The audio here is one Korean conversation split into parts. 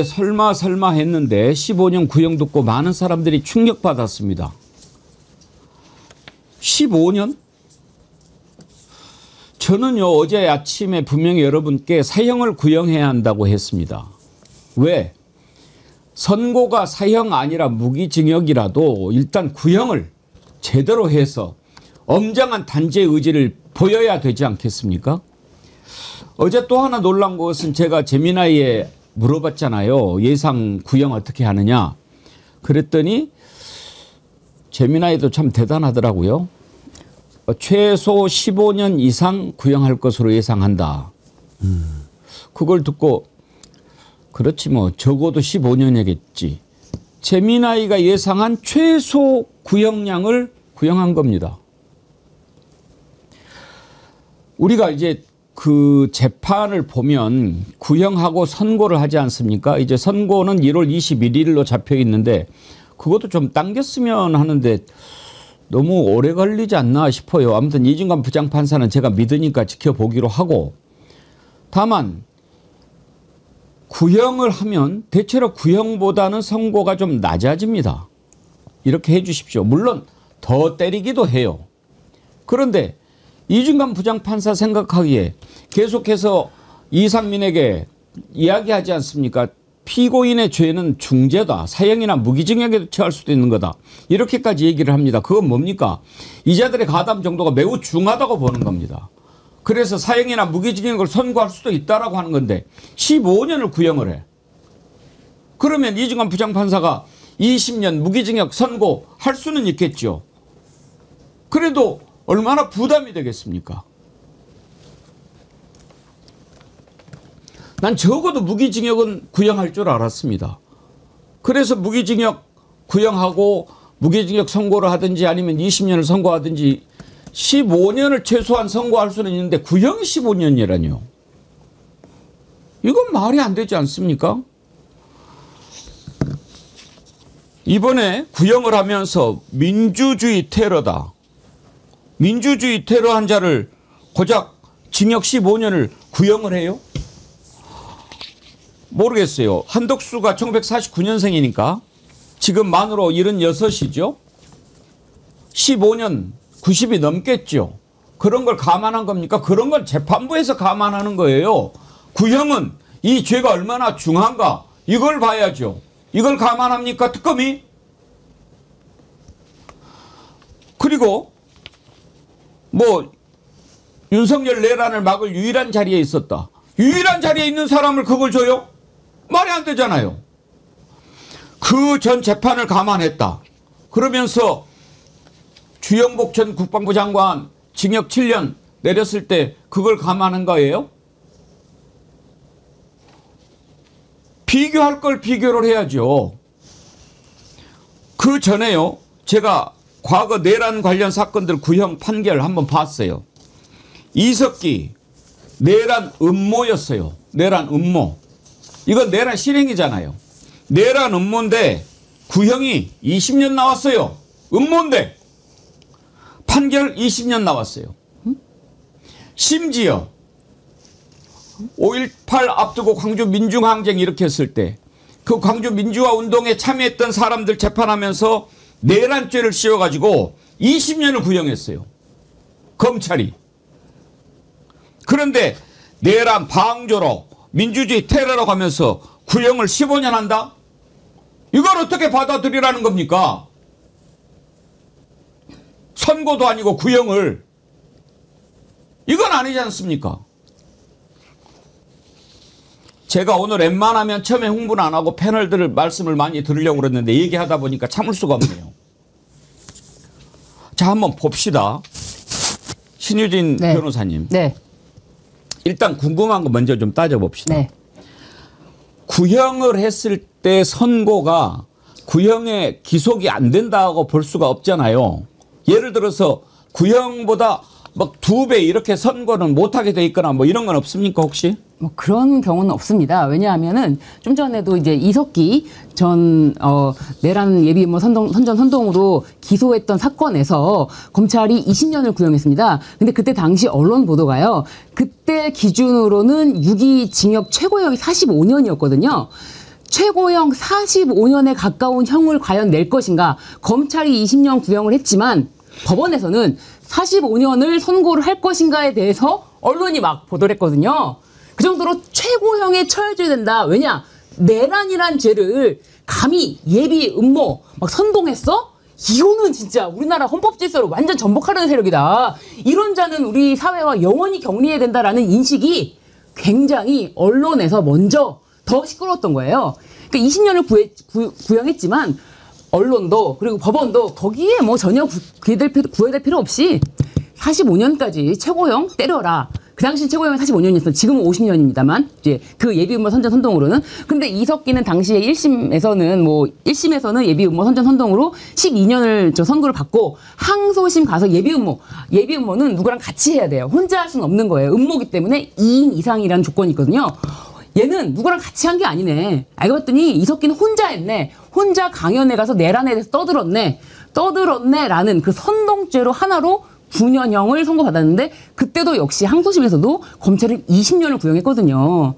설마 했는데 15년 구형 듣고 많은 사람들이 충격받았습니다. 15년? 저는요, 어제 아침에 분명히 여러분께 사형을 구형해야 한다고 했습니다. 왜? 선고가 사형 아니라 무기징역이라도 일단 구형을 제대로 해서 엄정한 단죄 의지를 보여야 되지 않겠습니까? 어제 또 하나 놀란 것은 제가 재미나이에 물어봤잖아요. 예상 구형 어떻게 하느냐. 그랬더니 재미나이도 참 대단하더라고요. 최소 15년 이상 구형할 것으로 예상한다. 그걸 듣고 그렇지 뭐 적어도 15년이겠지. 재미나이가 예상한 최소 구형량을 구형한 겁니다. 우리가 이제 그 재판을 보면 구형하고 선고를 하지 않습니까? 이제 선고는 1월 21일로 잡혀 있는데 그것도 좀 당겼으면 하는데 너무 오래 걸리지 않나 싶어요. 아무튼 이중관 부장판사는 제가 믿으니까 지켜보기로 하고, 다만 구형을 하면 대체로 구형보다는 선고가 좀 낮아집니다. 이렇게 해 주십시오. 물론 더 때리기도 해요. 그런데 이중관 부장판사 생각하기에 계속해서 이상민에게 이야기하지 않습니까? 피고인의 죄는 중죄다. 사형이나 무기징역에 처할 수도 있는 거다. 이렇게까지 얘기를 합니다. 그건 뭡니까? 이자들의 가담 정도가 매우 중하다고 보는 겁니다. 그래서 사형이나 무기징역을 선고할 수도 있다라고 하는 건데 15년을 구형을 해. 그러면 이중관 부장판사가 20년 무기징역 선고할 수는 있겠죠. 그래도 얼마나 부담이 되겠습니까? 난 적어도 무기징역은 구형할 줄 알았습니다. 그래서 무기징역 구형하고 무기징역 선고를 하든지 아니면 20년을 선고하든지 15년을 최소한 선고할 수는 있는데 구형이 15년이라뇨. 이건 말이 안 되지 않습니까? 이번에 구형을 하면서 민주주의 테러다. 민주주의 테러 한 자를 고작 징역 15년을 구형을 해요? 모르겠어요. 한덕수가 1949년생이니까 지금 만으로 76이죠. 15년 90이 넘겠죠. 그런 걸 감안한 겁니까? 그런 건 재판부에서 감안하는 거예요. 구형은 이 죄가 얼마나 중한가 이걸 봐야죠. 이걸 감안합니까? 특검이? 그리고 뭐 윤석열 내란을 막을 유일한 자리에 있었다. 유일한 자리에 있는 사람을 그걸 줘요? 말이 안 되잖아요. 그 전 재판을 감안했다. 그러면서 주영복 전 국방부 장관 징역 7년 내렸을 때 그걸 감안한 거예요? 비교할 걸 비교를 해야죠. 그 전에요. 제가 과거 내란 관련 사건들 구형 판결 한번 봤어요. 이석기 내란 음모였어요. 내란 음모. 이건 내란 실행이잖아요. 내란 음모인데 구형이 20년 나왔어요. 음모인데 판결 20년 나왔어요. 심지어 5.18 앞두고 광주 민중항쟁 이렇게 했을 때 그 광주 민주화 운동에 참여했던 사람들 재판하면서 내란죄를 씌워가지고 20년을 구형했어요. 검찰이. 그런데 내란 방조로 민주주의 테러라고 하면서 구형을 15년 한다? 이걸 어떻게 받아들이라는 겁니까? 선고도 아니고 구형을. 이건 아니지 않습니까? 제가 오늘 웬만하면 처음에 홍보는 안 하고 패널들 말씀을 많이 들으려고 그랬는데 얘기하다 보니까 참을 수가 없네요. 자, 한번 봅시다. 신유진 네. 변호사님. 네. 일단 궁금한 거 먼저 좀 따져봅시다. 네. 구형을 했을 때 선고가 구형에 기속이 안 된다고 볼 수가 없잖아요. 예를 들어서 구형보다 막 2배 이렇게 선고는 못하게 돼 있거나 뭐 이런 건 없습니까 혹시? 뭐 그런 경우는 없습니다. 왜냐하면은 좀 전에도 이제 이석기 전 내란 예비 뭐 선전선동으로 기소했던 사건에서 검찰이 20년을 구형했습니다. 근데 그때 당시 언론 보도가요. 그때 기준으로는 유기 징역 최고형이 45년이었거든요. 최고형 45년에 가까운 형을 과연 낼 것인가. 검찰이 20년 구형을 했지만 법원에서는 45년을 선고를 할 것인가에 대해서 언론이 막 보도를 했거든요. 그 정도로 최고형에 처해져야 된다. 왜냐? 내란이란 죄를 감히 예비 음모 막 선동했어? 이거는 진짜 우리나라 헌법 질서를 완전 전복하려는 세력이다. 이런 자는 우리 사회와 영원히 격리해야 된다라는 인식이 굉장히 언론에서 먼저 더 시끄러웠던 거예요. 그러니까 20년을 구형했지만 언론도 그리고 법원도 거기에 뭐 전혀 구애될 필요 없이 45년까지 최고형 때려라. 그 당시 최고형이 45년이었어. 지금은 50년입니다만 이제 그 예비음모 선전 선동으로는. 근데 이석기는 당시에 1심에서는 예비음모 선전 선동으로 12년을 선고를 받고 항소심 가서 예비음모는 누구랑 같이 해야 돼요. 혼자 할 수는 없는 거예요. 음모기 때문에 2인 이상이라는 조건이 있거든요. 얘는 누구랑 같이 한 게 아니네. 알고 봤더니 이석기는 혼자 했네. 혼자 강연에 가서 내란에 대해서 떠들었네라는 그 선동죄로 하나로 9년형을 선고받았는데 그때도 역시 항소심에서도 검찰은 20년을 구형했거든요.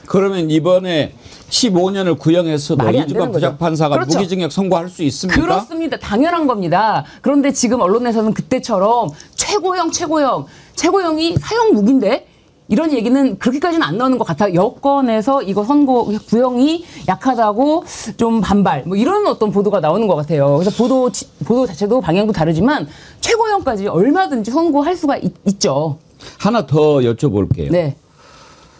그러면 이번에 15년을 구형해서도 이주관 부장판사가 그렇죠. 무기징역 선고할 수 있습니까? 그렇습니다. 당연한 겁니다. 그런데 지금 언론에서는 그때처럼 최고형이 사형 무기인데 이런 얘기는 그렇게까지는 안 나오는 것 같아요. 여권에서 이거 구형이 약하다고 좀 반발, 뭐 이런 어떤 보도가 나오는 것 같아요. 그래서 보도 자체도 방향도 다르지만 최고형까지 얼마든지 선고할 수가 있죠. 하나 더 여쭤볼게요. 네.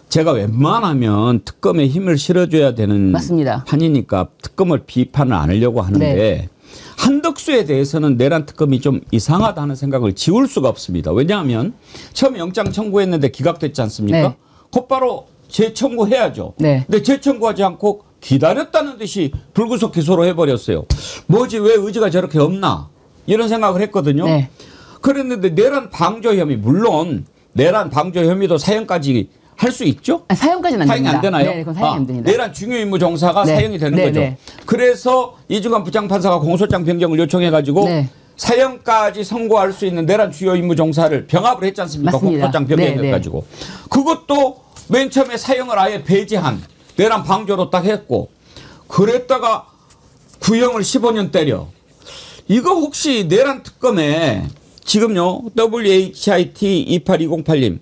제가 웬만하면 특검에 힘을 실어줘야 되는 맞습니다. 판이니까 특검을 비판을 안 하려고 하는데 네. 한덕수에 대해서는 내란 특검이 좀 이상하다는 생각을 지울 수가 없습니다. 왜냐하면 처음 영장 청구했는데 기각됐지 않습니까? 네. 곧바로 재청구해야죠. 네. 근데 재청구하지 않고 기다렸다는 듯이 불구속 기소로 해버렸어요. 뭐지 왜 의지가 저렇게 없나 이런 생각을 했거든요. 네. 그랬는데 내란 방조 혐의 물론 내란 방조 혐의도 사형까지 할 수 있죠? 사형까지는 안 사형이 됩니다. 안 되나요? 네, 그건 사형이 안 됩니다. 내란 중요 임무 종사가 네. 사형이 되는 네, 거죠. 네. 그래서 이주관 부장판사가 공소장 변경을 요청해가지고 네. 사형까지 선고할 수 있는 내란 주요 임무 종사를 병합을 했지 않습니까? 맞습니다. 공소장 변경해가지고. 네, 네. 그것도 맨 처음에 사형을 아예 배제한 내란 방조로 딱 했고 그랬다가 구형을 15년 때려. 이거 혹시 내란 특검에 지금요 WHIT 28208님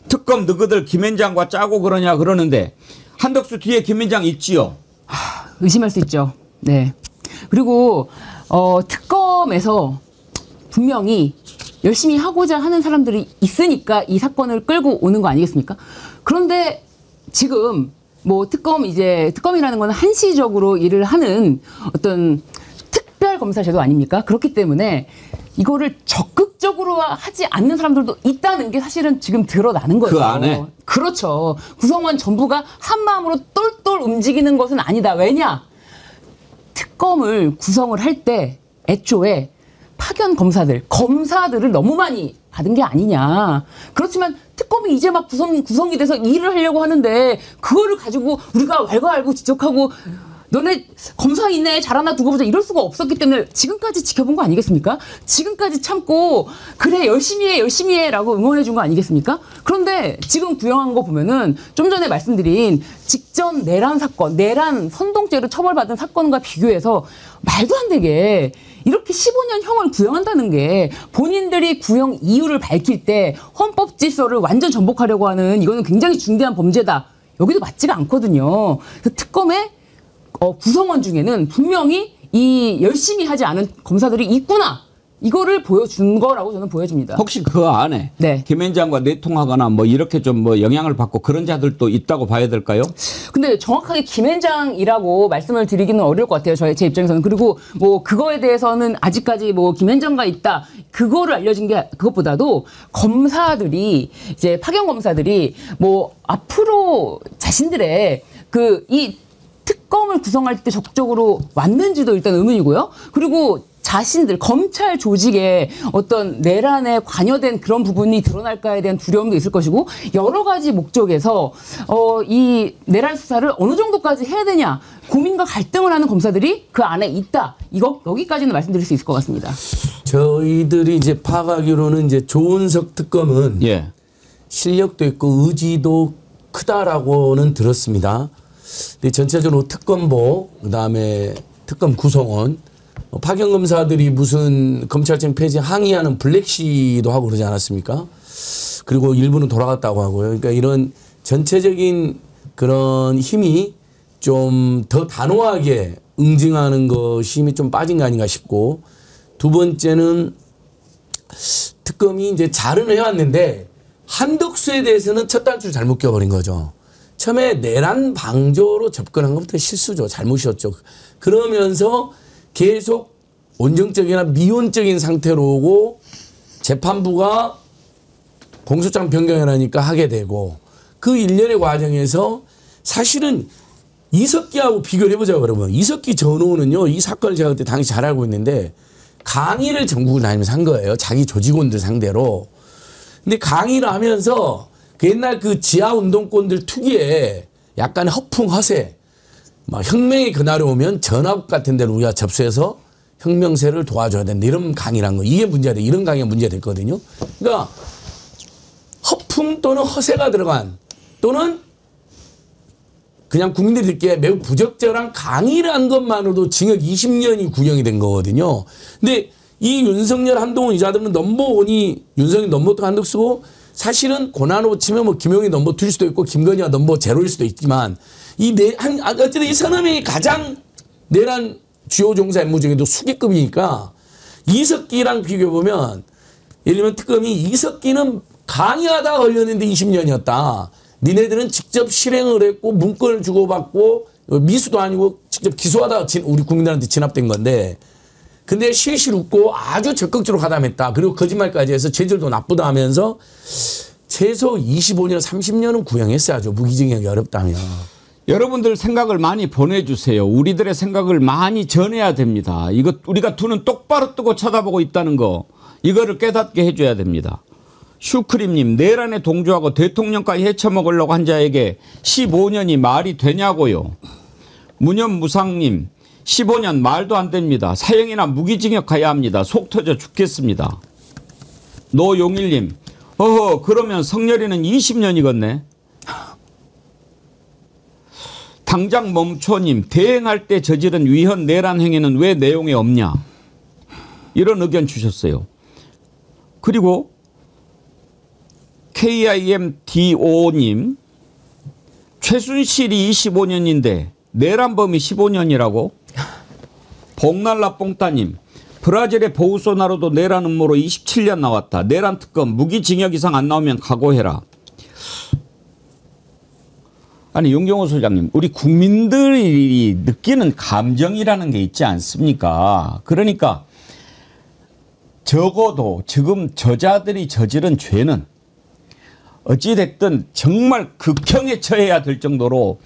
특검 너희들 김현장과 짜고 그러는데 한덕수 뒤에 김현장 있지요? 의심할 수 있죠. 네. 그리고 특검에서 분명히 열심히 하고자 하는 사람들이 있으니까 이 사건을 끌고 오는 거 아니겠습니까? 그런데 지금 뭐 특검이라는 건 한시적으로 일을 하는 어떤 특별 검사 제도 아닙니까? 그렇기 때문에 이거를 적극적으로 하지 않는 사람들도 있다는 게 사실은 지금 드러나는 거예요. 그 안에? 그렇죠. 구성원 전부가 한 마음으로 똘똘 움직이는 것은 아니다. 왜냐? 특검을 구성을 할 때 애초에 파견 검사들을 너무 많이 받은 게 아니냐. 그렇지만 특검이 이제 막 구성이 돼서 일을 하려고 하는데 그거를 가지고 우리가 왈가왈부 지적하고 너네 검사 있네 잘하나 두고 보자 이럴 수가 없었기 때문에 지금까지 지켜본 거 아니겠습니까? 지금까지 참고 그래 열심히 해 라고 응원해 준 거 아니겠습니까? 그런데 지금 구형한 거 보면은 좀 전에 말씀드린 직전 내란 선동죄로 처벌받은 사건과 비교해서 말도 안 되게 이렇게 15년 형을 구형한다는 게 본인들이 구형 이유를 밝힐 때 헌법 질서를 완전 전복하려고 하는 이거는 굉장히 중대한 범죄다. 여기도 맞지가 않거든요. 그래서 특검의 구성원 중에는 분명히 이 열심히 하지 않은 검사들이 있구나. 이거를 보여준 거라고 저는 보여집니다. 혹시 그 안에 네. 김현장과 내통하거나 뭐 이렇게 좀 뭐 영향을 받고 그런 자들도 있다고 봐야 될까요? 근데 정확하게 김현장이라고 말씀을 드리기는 어려울 것 같아요. 제 입장에서는. 그리고 뭐 그거에 대해서는 아직까지 뭐 김현장과 있다. 그거를 알려진 게 그것보다도 검사들이 이제 파견 검사들이 뭐 앞으로 자신들의 이 특검을 구성할 때 적극적으로 왔는지도 일단 의문이고요. 그리고 자신들 검찰 조직에 어떤 내란에 관여된 그런 부분이 드러날까에 대한 두려움도 있을 것이고 여러 가지 목적에서 이 내란 수사를 어느 정도까지 해야 되냐 고민과 갈등을 하는 검사들이 그 안에 있다. 여기까지는 말씀드릴 수 있을 것 같습니다. 저희들이 이제 파악하기로는 이제 조은석 특검은 예. 실력도 있고 의지도 크다라고는 들었습니다. 근데 전체적으로 특검보, 그다음에 특검 구성원, 파견 검사들이 무슨 검찰청 폐지 항의하는 블랙시도 하고 그러지 않았습니까? 그리고 일부는 돌아갔다고 하고요. 그러니까 이런 전체적인 그런 힘이 좀 더 단호하게 응징하는 것이 힘이 좀 빠진 거 아닌가 싶고, 두 번째는 특검이 이제 잘은 해왔는데 한덕수에 대해서는 첫 단추를 잘못 껴버린 거죠. 처음에 내란 방조로 접근한 것부터 실수죠. 잘못이었죠. 그러면서 계속 온정적이나 미온적인 상태로 오고 재판부가 공소장 변경하라니까 하게 되고, 그 일련의 과정에서 사실은 이석기하고 비교를 해보자고 그러면, 이석기 전우는요, 이 사건을 제가 그때 당시 잘 알고 있는데 강의를 전국을 다니면서 한 거예요. 자기 조직원들 상대로. 근데 강의를 하면서 그 옛날 그 지하운동권들 특유의 약간 허풍 허세, 막 혁명의 그날이 오면 전화국 같은 데를 우리가 접수해서 혁명세를 도와줘야 된다, 이런 강의란 거. 이게 문제가 돼. 이런 강의가 문제가 됐거든요. 그러니까 허풍 또는 허세가 들어간, 또는 그냥 국민들이 듣기에 매우 부적절한 강의를 한 것만으로도 징역 20년이 구형이 된 거거든요. 근데 이 윤석열, 한동훈 이자들은 넘버1이 윤석열 넘버2 한덕수고, 사실은 고난으로 치면 뭐 김용이 넘버2일 수도 있고 김건희가 넘버0일 수도 있지만, 어쨌든 이 서너 명이 가장 내란 주요 종사 임무 중에도 수기급이니까, 이석기랑 비교해보면, 예를 들면 특검이 이석기는 강의하다 걸렸는데 20년이었다. 니네들은 직접 실행을 했고 문건을 주고받고 미수도 아니고 직접 기소하다가 우리 국민들한테 진압된 건데, 근데 실실 웃고 아주 적극적으로 가담했다. 그리고 거짓말까지 해서 죄질도 나쁘다 하면서 최소 25년, 30년은 구형했어야죠. 무기징역이 어렵다면. 여러분들 생각을 많이 보내주세요. 우리들의 생각을 많이 전해야 됩니다. 이거 우리가 두 눈 똑바로 뜨고 쳐다보고 있다는 거, 이거를 깨닫게 해줘야 됩니다. 슈크림님, 내란에 동조하고 대통령까지 헤쳐먹으려고 한 자에게 15년이 말이 되냐고요. 무념무상님, 15년 말도 안 됩니다. 사형이나 무기징역 가야 합니다. 속 터져 죽겠습니다. 노용일님, 어허, 그러면 성렬이는 20년이겠네. 당장 멈춰님, 대행할 때 저지른 위헌 내란 행위는 왜 내용에 없냐, 이런 의견 주셨어요. 그리고 KIMDO님, 최순실이 25년인데 내란범이 15년이라고? 복날라 뽕따님, 브라질의 보우소나로도 내란 음모로 27년 나왔다. 내란 특검 무기징역 이상 안 나오면 각오해라. 아니, 윤경호 소장님, 우리 국민들이 느끼는 감정이라는 게 있지 않습니까? 그러니까 적어도 지금 저자들이 저지른 죄는 어찌됐든 정말 극형에 처해야 될 정도로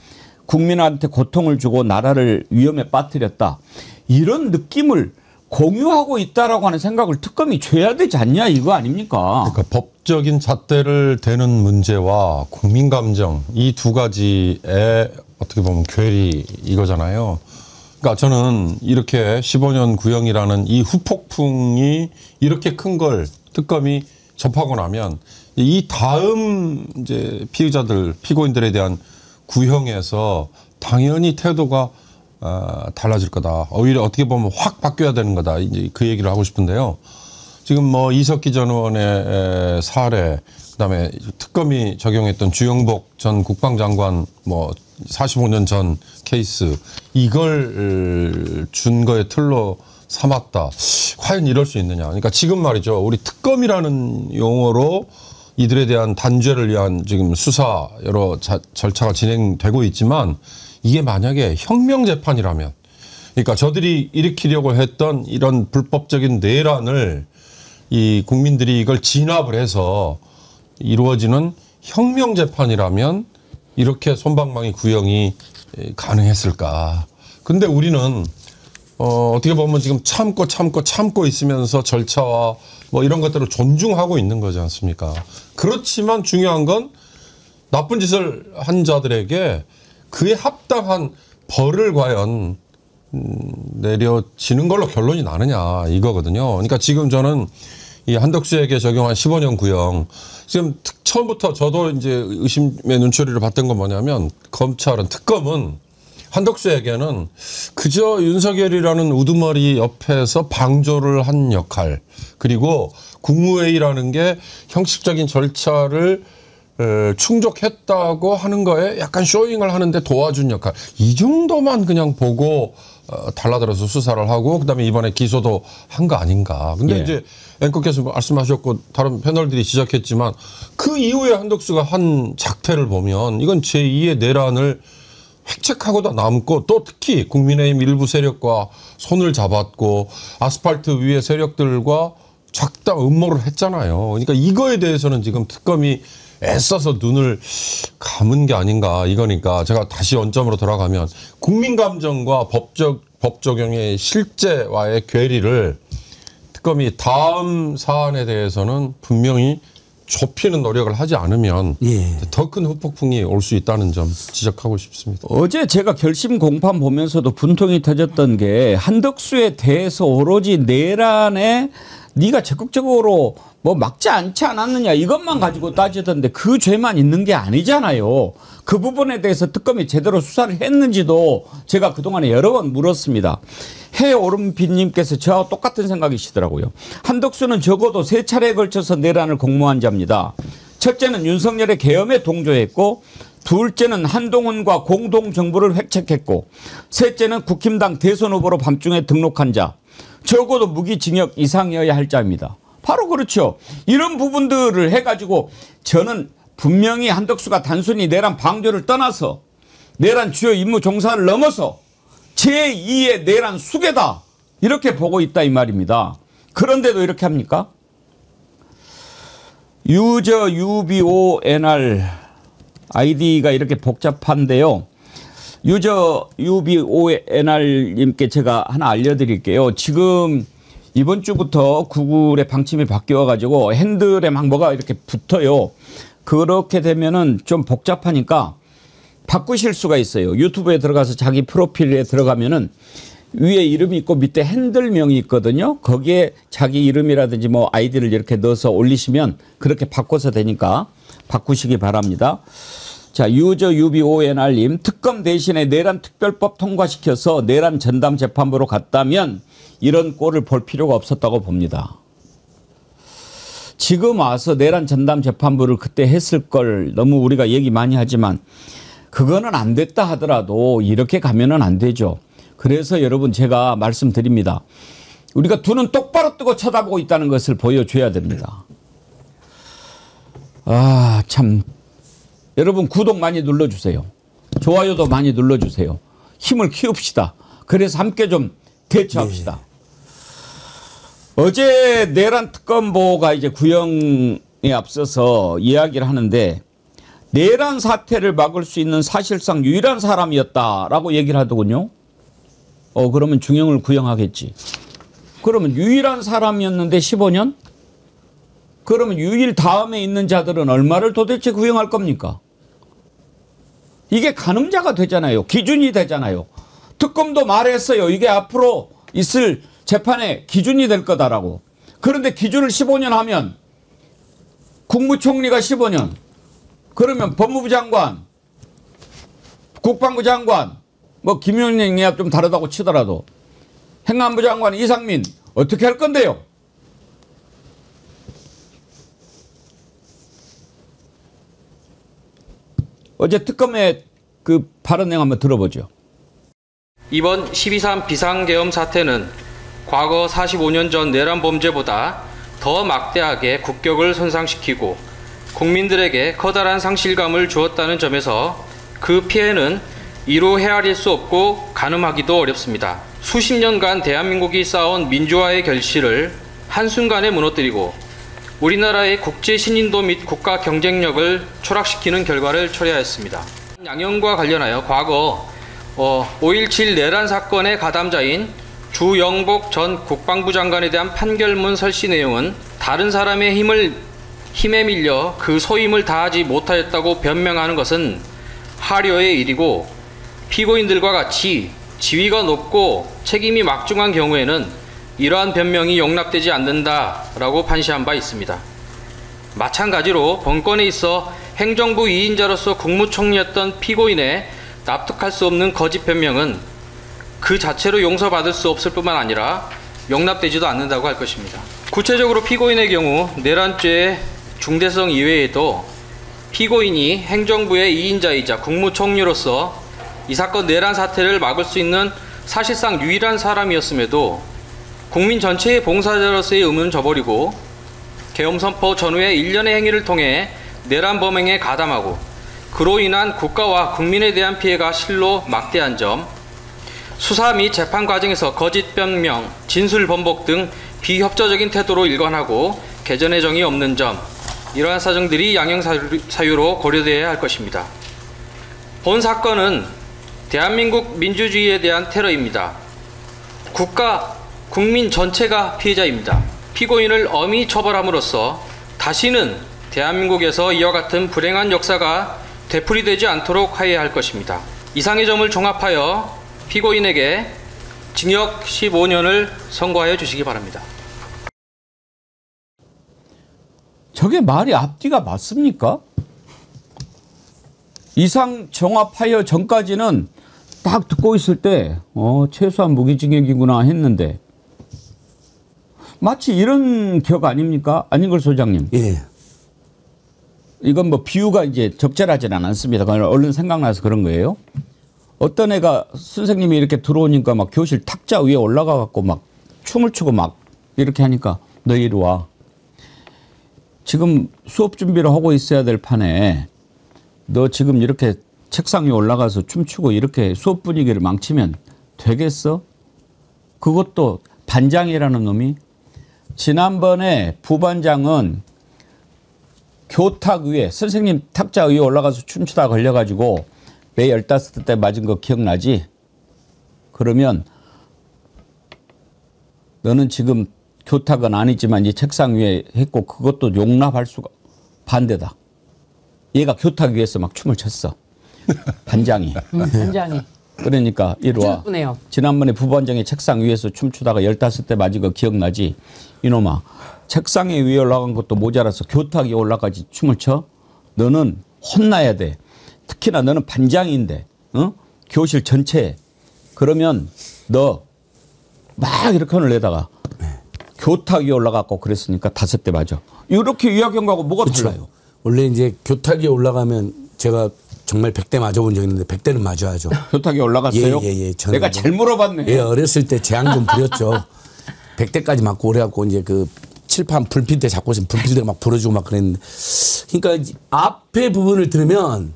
국민한테 고통을 주고 나라를 위험에 빠뜨렸다, 이런 느낌을 공유하고 있다라고 하는 생각을 특검이 줘야 되지 않냐, 이거 아닙니까? 그러니까 법적인 잣대를 대는 문제와 국민 감정, 이 두 가지의 어떻게 보면 괴리 이거잖아요. 그러니까 저는 이렇게 15년 구형이라는 이 후폭풍이 이렇게 큰 걸 특검이 접하고 나면 이 다음 이제 피의자들, 피고인들에 대한 구형에서 당연히 태도가 달라질 거다. 오히려 어떻게 보면 확 바뀌어야 되는 거다. 이제 그 얘기를 하고 싶은데요. 지금 뭐 이석기 전 의원의 사례, 그다음에 특검이 적용했던 주영복 전 국방장관 뭐 45년 전 케이스, 이걸 준거의 틀로 삼았다. 과연 이럴 수 있느냐. 그러니까 지금 말이죠. 우리 특검이라는 용어로 이들에 대한 단죄를 위한 지금 수사 여러 절차가 진행되고 있지만, 이게 만약에 혁명 재판이라면, 그러니까 저들이 일으키려고 했던 이런 불법적인 내란을 이 국민들이 이걸 진압을 해서 이루어지는 혁명 재판이라면 이렇게 솜방망이 구형이 가능했을까? 근데 우리는 어떻게 보면 지금 참고 있으면서 절차와 뭐 이런 것들을 존중하고 있는 거지 않습니까? 그렇지만 중요한 건 나쁜 짓을 한 자들에게 그에 합당한 벌을 과연 내려지는 걸로 결론이 나느냐, 이거거든요. 그러니까 지금 저는 이 한덕수에게 적용한 15년 구형, 지금 처음부터 저도 이제 의심의 눈초리를 봤던 건 뭐냐면 검찰은 특검은 한덕수에게는 그저 윤석열이라는 우두머리 옆에서 방조를 한 역할 그리고 국무회의라는 게 형식적인 절차를 충족했다고 하는 거에 약간 쇼잉을 하는데 도와준 역할 이 정도만 그냥 보고 달라들어서 수사를 하고 그다음에 이번에 기소도 한 거 아닌가. 근데 예. 이제 앵커께서 말씀하셨고 다른 패널들이 지적했지만 그 이후에 한덕수가 한 작태를 보면 이건 제2의 내란을 획책하고도 남고 또 특히 국민의힘 일부 세력과 손을 잡았고 아스팔트 위의 세력들과 작당 음모를 했잖아요. 그러니까 이거에 대해서는 지금 특검이 애써서 눈을 감은 게 아닌가 이거니까 제가 다시 원점으로 돌아가면 국민 감정과 법 적용의 실제와의 괴리를 특검이 다음 사안에 대해서는 분명히 좁히는 노력을 하지 않으면 예. 더 큰 후폭풍이 올 수 있다는 점 지적하고 싶습니다. 어제 제가 결심 공판 보면서도 분통이 터졌던 게 한덕수에 대해서 오로지 내란에 네가 적극적으로 뭐 막지 않지 않았느냐 이것만 가지고 따지던데 그 죄만 있는 게 아니잖아요. 그 부분에 대해서 특검이 제대로 수사를 했는지도 제가 그동안에 여러 번 물었습니다. 해오름빛님께서 저와 똑같은 생각이시더라고요. 한덕수는 적어도 3차례에 걸쳐서 내란을 공모한 자입니다. 첫째는 윤석열의 계엄에 동조했고 둘째는 한동훈과 공동정부를 획책했고 셋째는 국힘당 대선 후보로 밤중에 등록한 자. 적어도 무기징역 이상이어야 할 자입니다. 바로 그렇죠. 이런 부분들을 해가지고 저는 분명히 한덕수가 단순히 내란 방조를 떠나서 내란 주요 임무 종사를 넘어서 제2의 내란 수괴다 이렇게 보고 있다 이 말입니다. 그런데도 이렇게 합니까? 유저 UBONR 아이디가 이렇게 복잡한데요. 유저 UBONR님께 제가 하나 알려드릴게요. 지금 이번 주부터 구글의 방침이 바뀌어가지고 핸들에 막 뭐가 이렇게 붙어요. 그렇게 되면은 좀 복잡하니까 바꾸실 수가 있어요. 유튜브에 들어가서 자기 프로필에 들어가면은 위에 이름이 있고 밑에 핸들명이 있거든요. 거기에 자기 이름이라든지 뭐 아이디를 이렇게 넣어서 올리시면 그렇게 바꿔서 되니까 바꾸시기 바랍니다. 자, 유저 UBONR님 특검 대신에 내란 특별법 통과시켜서 내란 전담 재판부로 갔다면 이런 꼴을 볼 필요가 없었다고 봅니다. 지금 와서 내란 전담 재판부를 그때 했을 걸 너무 우리가 얘기 많이 하지만 그거는 안 됐다 하더라도 이렇게 가면은 안 되죠. 그래서 여러분 제가 말씀드립니다. 우리가 두 눈 똑바로 뜨고 쳐다보고 있다는 것을 보여줘야 됩니다. 아, 참. 여러분 구독 많이 눌러주세요. 좋아요도 많이 눌러주세요. 힘을 키웁시다. 그래서 함께 좀 대처합시다. 어제 내란 특검보가 이제 구형에 앞서서 이야기를 하는데 내란 사태를 막을 수 있는 사실상 유일한 사람이었다라고 얘기를 하더군요. 그러면 중형을 구형하겠지. 그러면 유일한 사람이었는데 15년? 그러면 유일 다음에 있는 자들은 얼마를 도대체 구형할 겁니까? 이게 가늠자가 되잖아요. 기준이 되잖아요. 특검도 말했어요. 이게 앞으로 있을 재판의 기준이 될 거다라고. 그런데 기준을 15년 하면 국무총리가 15년, 그러면 법무부 장관, 국방부 장관, 뭐 김용영이야 좀 다르다고 치더라도 행안부 장관 이상민 어떻게 할 건데요? 어제 특검의 그 발언 내용 한번 들어보죠. 이번 12.3 비상계엄 사태는 과거 45년 전 내란 범죄보다 더 막대하게 국격을 손상시키고 국민들에게 커다란 상실감을 주었다는 점에서 그 피해는 이루 헤아릴 수 없고 가늠하기도 어렵습니다. 수십 년간 대한민국이 쌓아온 민주화의 결실을 한순간에 무너뜨리고 우리나라의 국제 신인도 및 국가 경쟁력을 추락시키는 결과를 초래하였습니다. 양형과 관련하여 과거 5.17 내란 사건의 가담자인 주영복 전 국방부 장관에 대한 판결문 설시 내용은 다른 사람의 힘에 밀려 그 소임을 다하지 못하였다고 변명하는 것은 하려의 일이고 피고인들과 같이 지위가 높고 책임이 막중한 경우에는 이러한 변명이 용납되지 않는다라고 판시한 바 있습니다. 마찬가지로 본건에 있어 행정부 2인자로서 국무총리였던 피고인의 납득할 수 없는 거짓 변명은 그 자체로 용서받을 수 없을 뿐만 아니라 용납되지도 않는다고 할 것입니다. 구체적으로 피고인의 경우 내란죄의 중대성 이외에도 피고인이 행정부의 2인자이자 국무총리로서 이 사건 내란 사태를 막을 수 있는 사실상 유일한 사람이었음에도 국민 전체의 봉사자로서의 의무는 저버리고 계엄 선포 전후의 일련의 행위를 통해 내란 범행에 가담하고 그로 인한 국가와 국민에 대한 피해가 실로 막대한 점, 수사 및 재판 과정에서 거짓 변명, 진술 번복 등 비협조적인 태도로 일관하고 개전의 정이 없는 점, 이러한 사정들이 양형사유로 고려되어야 할 것입니다. 본 사건은 대한민국 민주주의에 대한 테러입니다. 국가, 국민 전체가 피해자입니다. 피고인을 엄히 처벌함으로써 다시는 대한민국에서 이와 같은 불행한 역사가 되풀이되지 않도록 하여야 할 것입니다. 이상의 점을 종합하여 피고인에게 징역 15년을 선고하여 주시기 바랍니다. 저게 말이 앞뒤가 맞습니까? 이상 정합하여 전까지는 딱 듣고 있을 때 최소한 무기징역이구나 했는데 마치 이런 격 아닙니까? 안인걸 소장님. 예. 이건 뭐 비유가 이제 적절하지는 않습니다. 그냥 얼른 생각나서 그런 거예요. 어떤 애가 선생님이 이렇게 들어오니까 막 교실 탁자 위에 올라가 갖고 막 춤을 추고 막 이렇게 하니까 너 이리 와. 지금 수업 준비를 하고 있어야 될 판에 너 지금 이렇게 책상 위에 올라가서 춤추고 이렇게 수업 분위기를 망치면 되겠어? 그것도 반장이라는 놈이. 지난번에 부반장은 교탁 위에 선생님 탁자 위에 올라가서 춤추다 걸려가지고 배 15대 맞은 거 기억나지? 그러면 너는 지금 교탁은 아니지만 이 책상 위에 했고 그것도 용납할 수가 반대다. 얘가 교탁 위에서 막 춤을 췄어. 반장이. 반장이. 그러니까 이리 와. 예쁘네요. 지난번에 부반장이 책상 위에서 춤추다가 15대 맞은 거 기억나지? 이놈아. 책상 위에 올라간 것도 모자라서 교탁 위에 올라가지 춤을 춰? 너는 혼나야 돼. 특히나 너는 반장인데 교실 전체에. 그러면 너 막 이렇게 혼을 내다가 교탁 위에 올라갔고 그랬으니까 5대 맞아. 이렇게 이야기한 거하고 뭐가 그렇죠. 달라요? 원래 이제 교탁 위에 올라가면 제가 정말 100대 맞아본 적이 있는데 100대는 맞아야죠. 교탁 위에 올라갔어요? 예. 내가 잘 물어봤네. 예, 어렸을 때 재앙 좀 부렸죠. 100대까지 맞고 오래갖고 이제 그 칠판 불필 때 잡고 있으면 불필 막 불어주고 막 그랬는데. 그러니까 앞에 부분을 들으면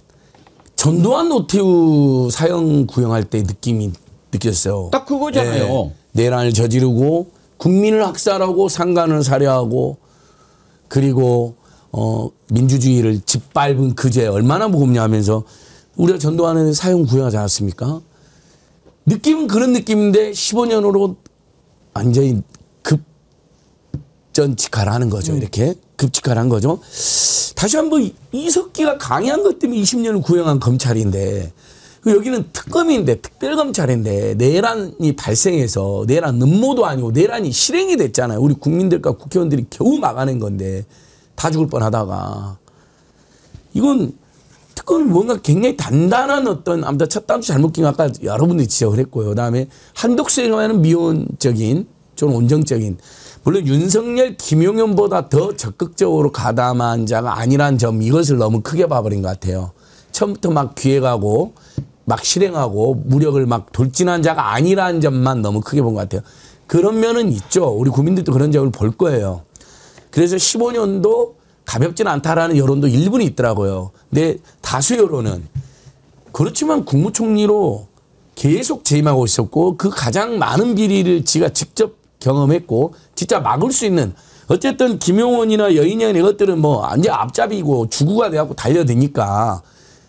전두환 노태우 사형 구형할 때 느낌이 느꼈어요. 딱 그거잖아요. 예, 내란을 저지르고 국민을 학살하고 상관을 살해하고 그리고 민주주의를 짓밟은 그죄 얼마나 무겁냐 하면서 우리가 전두환을 사형 구형하지 않았습니까? 느낌은 그런 느낌인데 15년으로 완전히 급전직하라는 거죠. 이렇게 급직하라는 거죠. 다시 한번 이석기가 강요한 것 때문에 20년을 구형한 검찰인데 여기는 특검인데 특별검찰인데 내란이 발생해서 내란 음모도 아니고 내란이 실행이 됐잖아요. 우리 국민들과 국회의원들이 겨우 막아낸 건데 다 죽을 뻔하다가 이건 특검이 뭔가 굉장히 단단한 어떤 아무튼 첫 단추 잘못 낀 아까 여러분들이 지적을 했고요. 그다음에 한독수에는 미온적인 좀 온정적인 물론 윤석열 김용현보다 더 적극적으로 가담한 자가 아니란 점 이것을 너무 크게 봐버린 것 같아요. 처음부터 막 기획하고 막 실행하고 무력을 막 돌진한 자가 아니라는 점만 너무 크게 본 것 같아요. 그런 면은 있죠. 우리 국민들도 그런 점을 볼 거예요. 그래서 15년도 가볍지는 않다라는 여론도 일부는 있더라고요. 근데 다수 여론은 그렇지만 국무총리로 계속 재임하고 있었고 그 가장 많은 비리를 지가 직접 경험했고 진짜 막을 수 있는 어쨌든 김용원이나 여인영 이것들은 뭐 완전 앞잡이고 주구가 돼갖고 달려드니까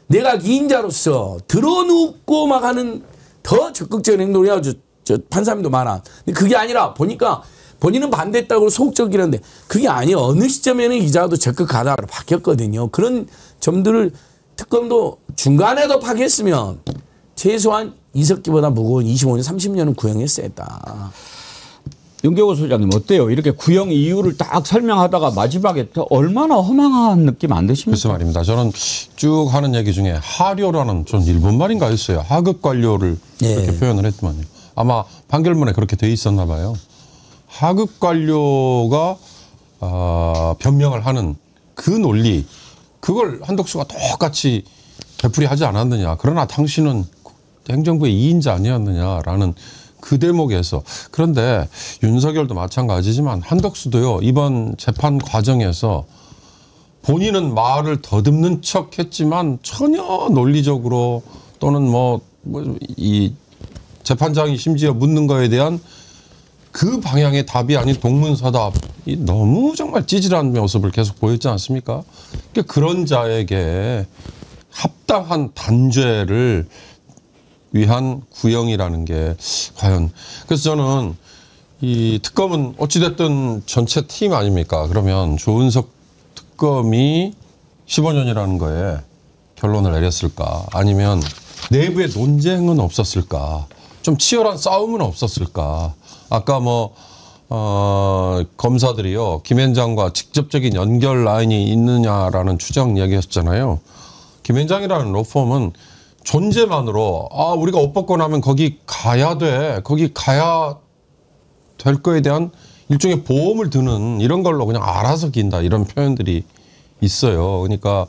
내가 기인자로서 들어눕고 막 하는 더 적극적인 행동을 해가지고 저 판사님도 많아. 근데 그게 아니라 보니까 본인은 반대했다고 소극적이라는데 그게 아니에요. 어느 시점에는 이자도 적극 가담으로 바뀌었거든요. 그런 점들을 특검도 중간에도 파기했으면 최소한 이석기보다 무거운 25년, 30년은 구형했어야 했다. 윤경호 소장님 어때요? 이렇게 구형 이유를 딱 설명하다가 마지막에 얼마나 허망한 느낌 안 드십니까? 글쎄 말입니다. 저는 쭉 하는 얘기 중에 하료라는 전 일본 말인가 했어요. 하급 관료를 그렇게 표현을 했더만요. 아마 판결문에 그렇게 돼 있었나 봐요. 하급 관료가 변명을 하는 그 논리, 그걸 한덕수가 똑같이 되풀이하지 않았느냐. 그러나 당신은 행정부의 2인자 아니었느냐라는 그 대목에서. 그런데 윤석열도 마찬가지지만 한덕수도요, 이번 재판 과정에서 본인은 말을 더듬는 척 했지만 전혀 논리적으로 또는 이 재판장이 심지어 묻는 거에 대한 그 방향의 답이 아닌 동문서답이 너무 정말 찌질한 모습을 계속 보였지 않습니까? 그러니까 그런 자에게 합당한 단죄를 위한 구형이라는 게 과연. 그래서 저는 이 특검은 어찌됐든 전체 팀 아닙니까? 그러면 조은석 특검이 15년이라는 거에 결론을 내렸을까? 아니면 내부의 논쟁은 없었을까? 좀 치열한 싸움은 없었을까? 아까 검사들이요, 김앤장과 직접적인 연결 라인이 있느냐라는 추정 이야기했잖아요. 김앤장이라는 로펌은 존재만으로 우리가 옷 벗고 나면 거기 가야 돼. 거기 가야 될 거에 대한 일종의 보험을 드는 이런 걸로 그냥 알아서 긴다. 이런 표현들이 있어요. 그러니까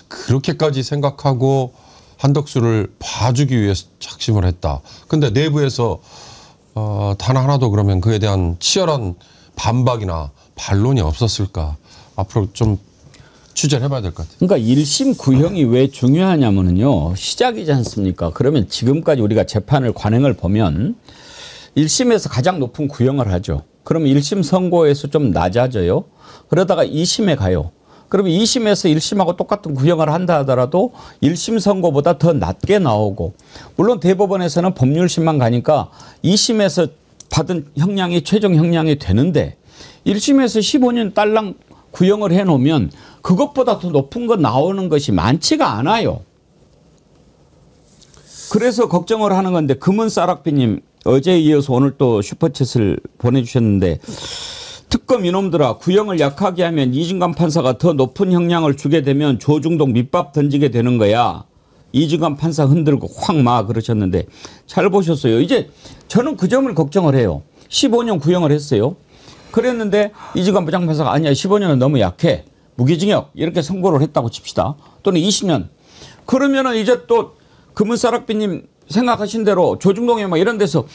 그렇게까지 생각하고 한덕수를 봐주기 위해서 작심을 했다. 근데 내부에서 단 하나도 그러면 그에 대한 치열한 반박이나 반론이 없었을까? 앞으로 좀 취재를 해봐야 될 것 같아요. 그러니까 1심 구형이 왜 중요하냐면요. 시작이지 않습니까? 그러면 지금까지 우리가 재판을 관행을 보면 1심에서 가장 높은 구형을 하죠. 그러면 1심 선고에서 좀 낮아져요. 그러다가 2심에 가요. 그러면 2심에서 1심하고 똑같은 구형을 한다 하더라도 1심 선고보다 더 낮게 나오고, 물론 대법원에서는 법률심만 가니까 2심에서 받은 형량이 최종 형량이 되는데 1심에서 15년 딸랑 구형을 해놓으면 그것보다 더 높은 거 나오는 것이 많지가 않아요. 그래서 걱정을 하는 건데, 금은싸락비님 어제에 이어서 오늘 또 슈퍼챗을 보내주셨는데, 특검 이놈들아, 구형을 약하게 하면 이중관 판사가 더 높은 형량을 주게 되면 조중동 밑밥 던지게 되는 거야. 이중관 판사 흔들고 확 막 그러셨는데 잘 보셨어요. 이제 저는 그 점을 걱정을 해요. 15년 구형을 했어요. 그랬는데 이중관 부장판사가 아니야, 15년은 너무 약해, 무기징역 이렇게 선고를 했다고 칩시다. 또는 20년. 그러면은 이제 또 금은싸락비님 생각하신 대로 조중동에 막 이런 데서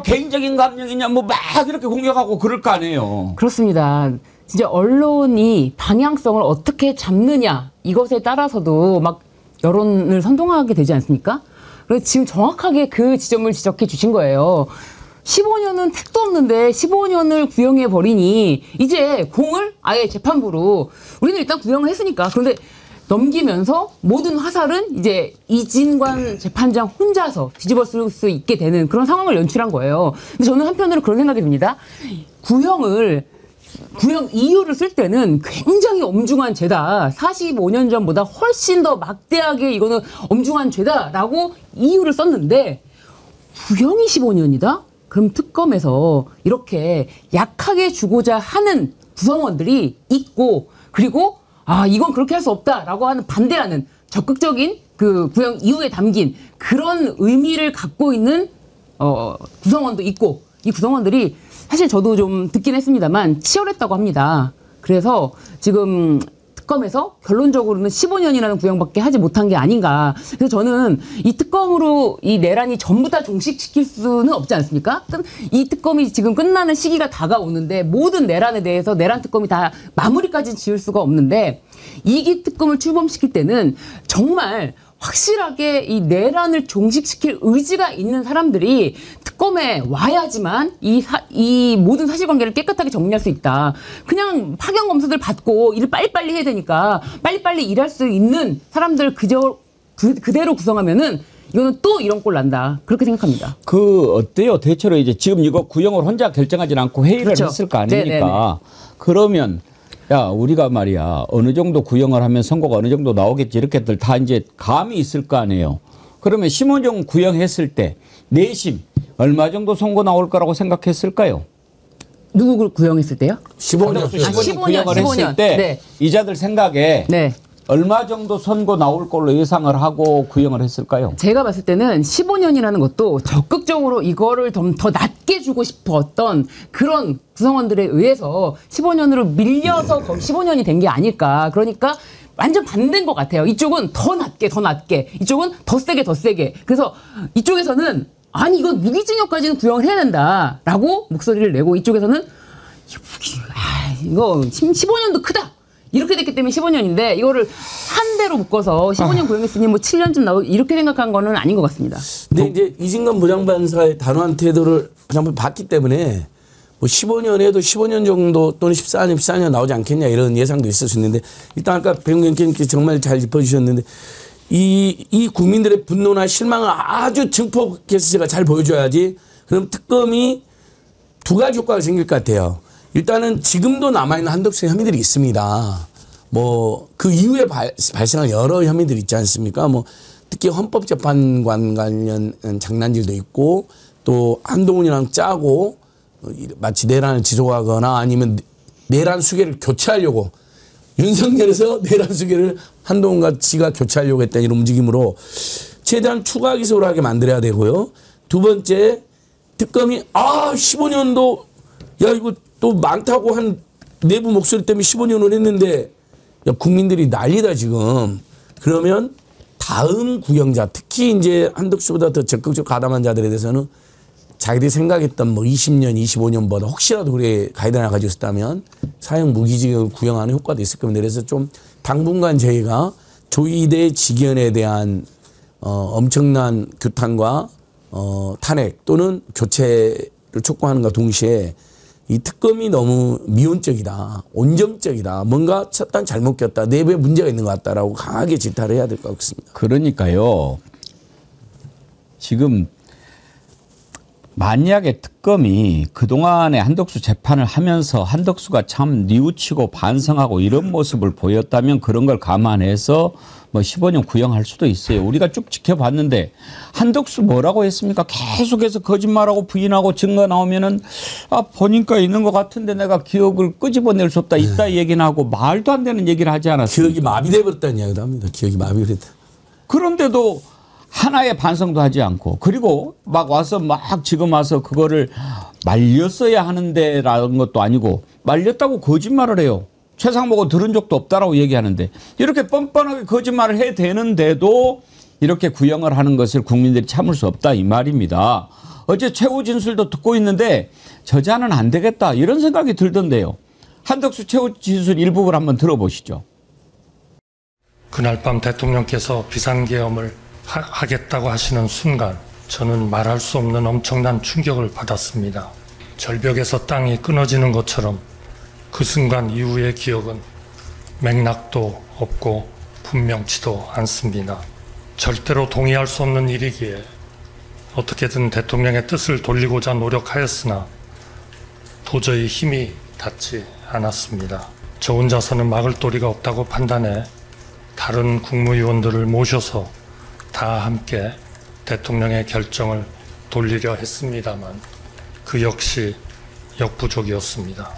개인적인 감정이냐 막 이렇게 공격하고 그럴 거 아니에요. 그렇습니다. 진짜 언론이 방향성을 어떻게 잡느냐 이것에 따라서도 막 여론을 선동하게 되지 않습니까? 그래서 지금 정확하게 그 지점을 지적해 주신 거예요. 15년은 택도 없는데 15년을 구형해 버리니 이제 공을 아예 재판부로, 우리는 일단 구형을 했으니까, 그런데 넘기면서 모든 화살은 이제 이진관 재판장 혼자서 뒤집어 쓸 수 있게 되는 그런 상황을 연출한 거예요. 근데 저는 한편으로 그런 생각이 듭니다. 구형 이유를 쓸 때는 굉장히 엄중한 죄다, 45년 전보다 훨씬 더 막대하게 이거는 엄중한 죄다라고 이유를 썼는데 구형이 15년이다? 그럼 특검에서 이렇게 약하게 주고자 하는 구성원들이 있고, 그리고 이건 그렇게 할 수 없다라고 하는 반대하는 적극적인 그 구형 이후에 담긴 그런 의미를 갖고 있는 구성원도 있고, 이 구성원들이 사실 저도 좀 듣긴 했습니다만 치열했다고 합니다. 그래서 지금 특검에서 결론적으로는 15년이라는 구형밖에 하지 못한 게 아닌가. 그래서 저는 이 특검으로 이 내란이 전부 다 종식시킬 수는 없지 않습니까? 이 특검이 지금 끝나는 시기가 다가오는데 모든 내란에 대해서 내란 특검이 다 마무리까지는 지을 수가 없는데, 2기 특검을 출범시킬 때는 정말 확실하게 이 내란을 종식시킬 의지가 있는 사람들이 특검에 와야지만 이 모든 사실관계를 깨끗하게 정리할 수 있다. 그냥 파견 검사들 받고 일을 빨리빨리 해야 되니까 빨리빨리 일할 수 있는 사람들 그대로 구성하면은 이거는 또 이런 꼴 난다. 그렇게 생각합니다. 어때요? 대체로 이제 지금 이거 구형을 혼자 결정하지 않고 회의를 그렇죠. 했을 거 아닙니까? 네네네. 그러면 야, 우리가 말이야 어느 정도 구형을 하면 선고가 어느 정도 나오겠지, 이렇게들 다 이제 감이 있을 거 아니에요. 그러면 심원정 구형했을 때 내심 얼마 정도 선고 나올 거라고 생각했을까요? 누구 구형했을 때요? 15년. 한덕수 아, 15년 15년, 구형을 했을 15년. 때 네. 이자들 생각에 네. 얼마 정도 선고 나올 걸로 예상을 하고 구형을 했을까요? 제가 봤을 때는 15년이라는 것도 적극적으로 이거를 더 낮게 주고 싶었던 그런 구성원들에 의해서 15년으로 밀려서 거의 15년이 된 게 아닐까. 그러니까 완전 반대인 것 같아요. 이쪽은 더 낮게, 이쪽은 더 세게. 그래서 이쪽에서는 아니 이건 무기징역까지는 구형을 해야 된다라고 목소리를 내고 이쪽에서는 이거 15년도 크다. 이렇게 됐기 때문에 15년인데 이거를 한 대로 묶어서 15년 구형했으니 뭐 7년 나오고 이렇게 생각한 거는 아닌 것 같습니다. 근데 이제 이진관 부장판사의 단호한 태도를 부장판사 봤기 때문에 뭐 15년에도 15년 정도 또는 14년 나오지 않겠냐 이런 예상도 있을 수 있는데 일단 아까 배용경님께서 정말 잘 짚어주셨는데 이 국민들의 분노나 실망을 아주 증폭해서 제가 잘 보여줘야지 그럼 특검이 두 가지 효과가 생길 것 같아요. 일단은 지금도 남아있는 한덕수의 혐의들이 있습니다. 뭐 그 이후에 발생한 여러 혐의들이 있지 않습니까? 뭐 특히 헌법재판관 관련 장난질도 있고 또 한동훈이랑 짜고 마치 내란을 지속하거나 아니면 내란 수계를 교체하려고 윤석열에서 내란 수계를 한동훈과 지가 교체하려고 했다는 이런 움직임으로 최대한 추가 기소를 하게 만들어야 되고요. 두 번째 특검이 15년도 야 이거 또 많다고 한 내부 목소리 때문에 15년을 했는데 야 국민들이 난리다 지금. 그러면 다음 구형자 특히 이제 한덕수보다 더 적극적 가담한 자들에 대해서는 자기들이 생각했던 뭐 20년, 25년보다 혹시라도 그래 가이드라인을 가지고 있었다면 사형 무기징역을 구형하는 효과도 있을 겁니다. 그래서 좀 당분간 저희가 조이대 직연에 대한 엄청난 규탄과 탄핵 또는 교체를 촉구하는가 동시에 이 특검이 너무 미온적이다, 온정적이다, 뭔가 첫단 잘못 꼈다, 내부에 문제가 있는 것 같다라고 강하게 질타를 해야 될 것 같습니다. 그러니까요. 지금 만약에 특검이 그동안에 한덕수 재판을 하면서 한덕수가 참 뉘우치고 반성하고 이런 모습을 보였다면 그런 걸 감안해서 뭐 15년 구형할 수도 있어요. 우리가 쭉 지켜봤는데 한덕수 뭐라고 했습니까? 계속해서 거짓말하고 부인하고 증거 나오면은 보니까 있는 것 같은데 내가 기억을 끄집어낼 수 없다. 이따 얘기는 하고 말도 안 되는 얘기를 하지 않았습니까? 기억이 마비돼 버렸다는 이야기도 합니다. 기억이 마비됐다. 그런데도 하나의 반성도 하지 않고 그리고 막 와서 막 지금 와서 그거를 말렸어야 하는데라는 것도 아니고 말렸다고 거짓말을 해요. 최상목은 들은 적도 없다라고 얘기하는데 이렇게 뻔뻔하게 거짓말을 해야 되는데도 이렇게 구형을 하는 것을 국민들이 참을 수 없다 이 말입니다. 어제 최후 진술도 듣고 있는데 저자는 안 되겠다 이런 생각이 들던데요. 한덕수 최후 진술 일부분 한번 들어보시죠. 그날 밤 대통령께서 비상계엄을 하겠다고 하시는 순간 저는 말할 수 없는 엄청난 충격을 받았습니다. 절벽에서 땅이 끊어지는 것처럼 그 순간 이후의 기억은 맥락도 없고 분명치도 않습니다. 절대로 동의할 수 없는 일이기에 어떻게든 대통령의 뜻을 돌리고자 노력하였으나 도저히 힘이 닿지 않았습니다. 저 혼자서는 막을 도리가 없다고 판단해 다른 국무위원들을 모셔서 다 함께 대통령의 결정을 돌리려 했습니다만 그 역시 역부족이었습니다.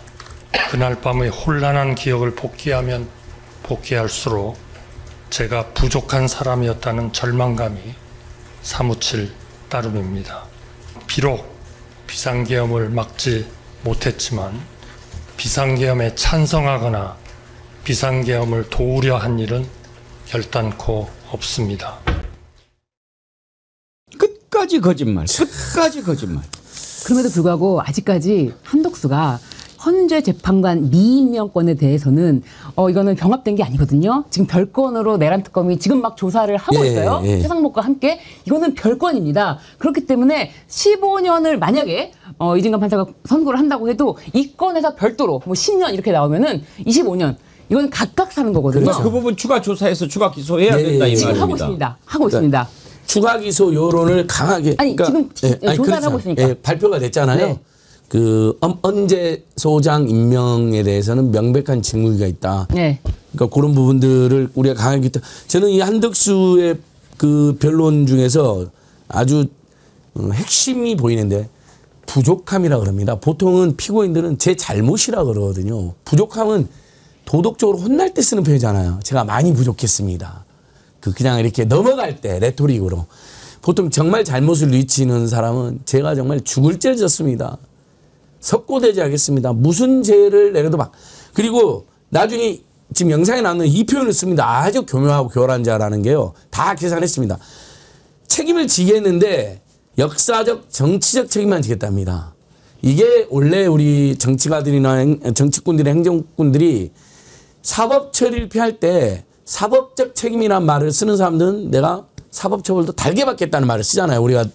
그날 밤의 혼란한 기억을 복귀하면 복귀할수록 제가 부족한 사람이었다는 절망감이 사무칠 따름입니다. 비록 비상계엄을 막지 못했지만 비상계엄에 찬성하거나 비상계엄을 도우려 한 일은 결단코 없습니다. 끝까지 거짓말. 그럼에도 불구하고 아직까지 한덕수가 헌재 재판관 미임명권에 대해서는 이거는 병합된 게 아니거든요. 지금 별건으로 내란 특검이 지금 막 조사를 하고 있어요. 최상목과 함께 이거는 별건입니다. 그렇기 때문에 15년을 만약에 이진관 판사가 선고를 한다고 해도 이 건에서 별도로 뭐 10년 이렇게 나오면은 25년 이건 각각 사는 거거든요. 그 부분 추가 조사해서 추가 기소해야 된다 이 지금 말입니다. 하고 있습니다. 추가 기소 여론을 강하게 지금 조사를 하고 있으니까 발표가 됐잖아요. 네. 그 헌재 소장 임명에 대해서는 명백한 징후가 있다. 네. 그러니까 그런 부분들을 우리가 강하게 저는 이 한덕수의 그 변론 중에서 아주 핵심이 보이는데 부족함이라 그럽니다. 보통은 피고인들은 제 잘못이라 그러거든요. 부족함은 도덕적으로 혼날 때 쓰는 표현이잖아요. 제가 많이 부족했습니다. 그냥 이렇게 넘어갈 때 레토릭으로. 보통 정말 잘못을 뉘치는 사람은 제가 정말 죽을 죄를 졌습니다. 석고대죄하겠습니다. 무슨 죄를 내려도 막. 그리고 나중에 지금 영상에 나오는 이 표현을 씁니다. 아주 교묘하고 교활한 자라는 게요. 다 계산했습니다. 책임을 지겠는데 역사적 정치적 책임만 지겠답니다. 이게 원래 우리 정치가들이나 정치꾼들이 행정꾼들이 사법 처리를 피할 때 사법적 책임이라는 말을 쓰는 사람들은 내가 사법처벌도 달게 받겠다는 말을 쓰잖아요. 우리가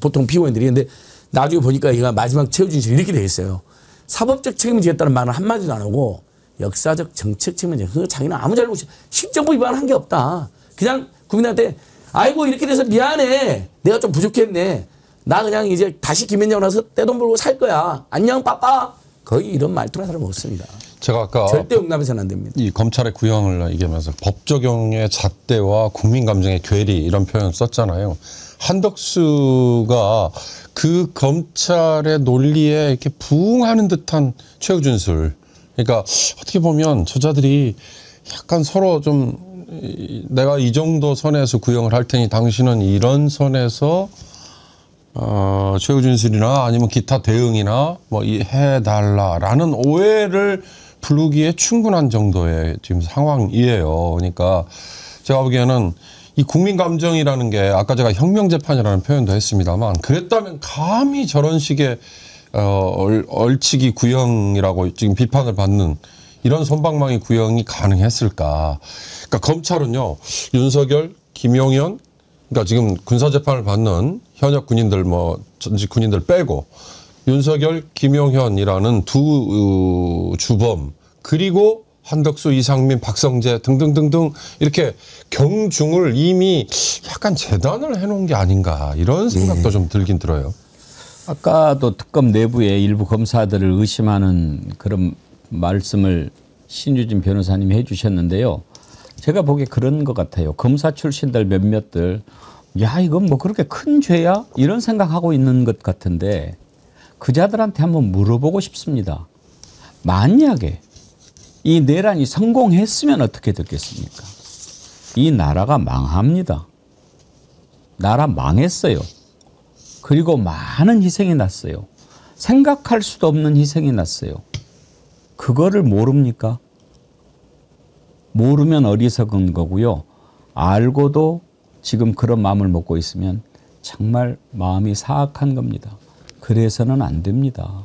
보통 피고인들이. 근데 나중에 보니까 얘가 마지막 최후진실이 이렇게 되어 있어요. 사법적 책임을 지겠다는 말은 한마디도 안 하고 역사적 정치적 책임을 지겠다. 그거 자기는 아무 잘못이 실정법 위반한 게 없다. 그냥 국민한테 아이고 이렇게 돼서 미안해. 내가 좀 부족했네. 나 그냥 이제 다시 김현장 나서 떼돈 벌고 살 거야. 안녕 빠빠. 거의 이런 말투나 사람 없습니다. 제가 아까 절대 용납해서는 안 됩니다. 이 검찰의 구형을 얘기하면서 법 적용의 잣대와 국민 감정의 괴리 이런 표현을 썼잖아요. 한덕수가 그 검찰의 논리에 이렇게 부응하는 듯한 최후준술. 그러니까 어떻게 보면 저자들이 약간 서로 좀 내가 이 정도 선에서 구형을 할 테니 당신은 이런 선에서 최후준술이나 아니면 기타 대응이나 뭐 해달라라는 오해를 부르기에 충분한 정도의 지금 상황이에요. 그러니까 제가 보기에는 이 국민 감정이라는 게 아까 제가 혁명재판이라는 표현도 했습니다만 그랬다면 감히 저런 식의 얼치기 구형이라고 지금 비판을 받는 이런 솜방망이 구형이 가능했을까. 그러니까 검찰은요. 윤석열, 김용현 그러니까 지금 군사재판을 받는 현역 군인들 뭐 전직 군인들 빼고 윤석열, 김용현이라는 두 주범 그리고 한덕수, 이상민, 박성재 등등등등 이렇게 경중을 이미 약간 재단을 해놓은 게 아닌가 이런 생각도 좀 들긴 들어요. 아까도 특검 내부에 일부 검사들을 의심하는 그런 말씀을 신유진 변호사님이 해주셨는데요. 제가 보기에 그런 것 같아요. 검사 출신들 몇몇들 야 이건 뭐 그렇게 큰 죄야? 이런 생각하고 있는 것 같은데 그 자들한테 한번 물어보고 싶습니다. 만약에 이 내란이 성공했으면 어떻게 됐겠습니까? 이 나라가 망합니다. 나라 망했어요. 그리고 많은 희생이 났어요. 생각할 수도 없는 희생이 났어요. 그거를 모릅니까? 모르면 어리석은 거고요. 알고도 지금 그런 마음을 먹고 있으면 정말 마음이 사악한 겁니다. 그래서는 안 됩니다.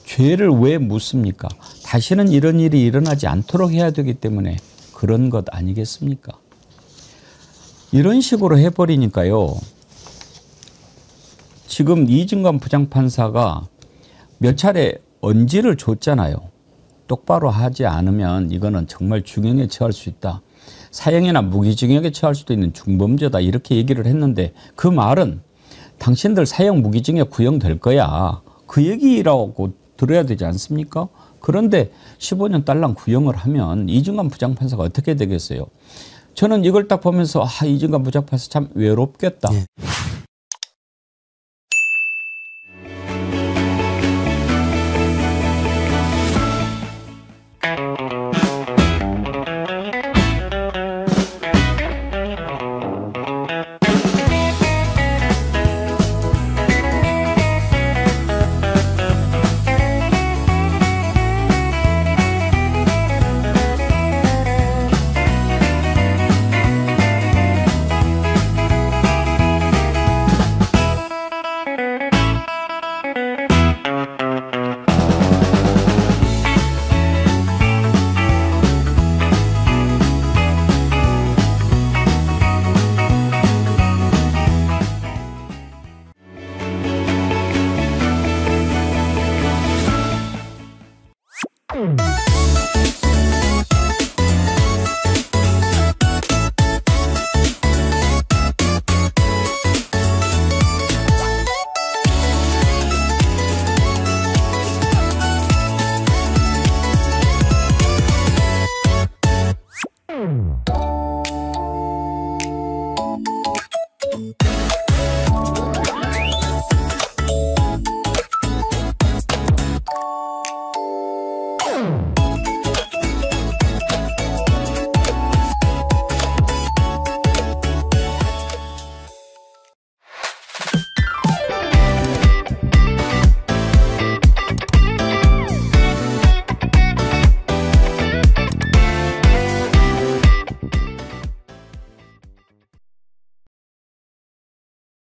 죄를 왜 묻습니까? 다시는 이런 일이 일어나지 않도록 해야 되기 때문에 그런 것 아니겠습니까? 이런 식으로 해버리니까요. 지금 이중관 부장판사가 몇 차례 언지를 줬잖아요. 똑바로 하지 않으면 이거는 정말 중형에 처할 수 있다. 사형이나 무기징역에 처할 수도 있는 중범죄다. 이렇게 얘기를 했는데 그 말은 당신들 사형 무기징역 구형될 거야. 그 얘기라고 들어야 되지 않습니까? 그런데 15년 딸랑 구형을 하면 이중관 부장판사가 어떻게 되겠어요? 저는 이걸 딱 보면서 이중관 부장판사 참 외롭겠다. 네.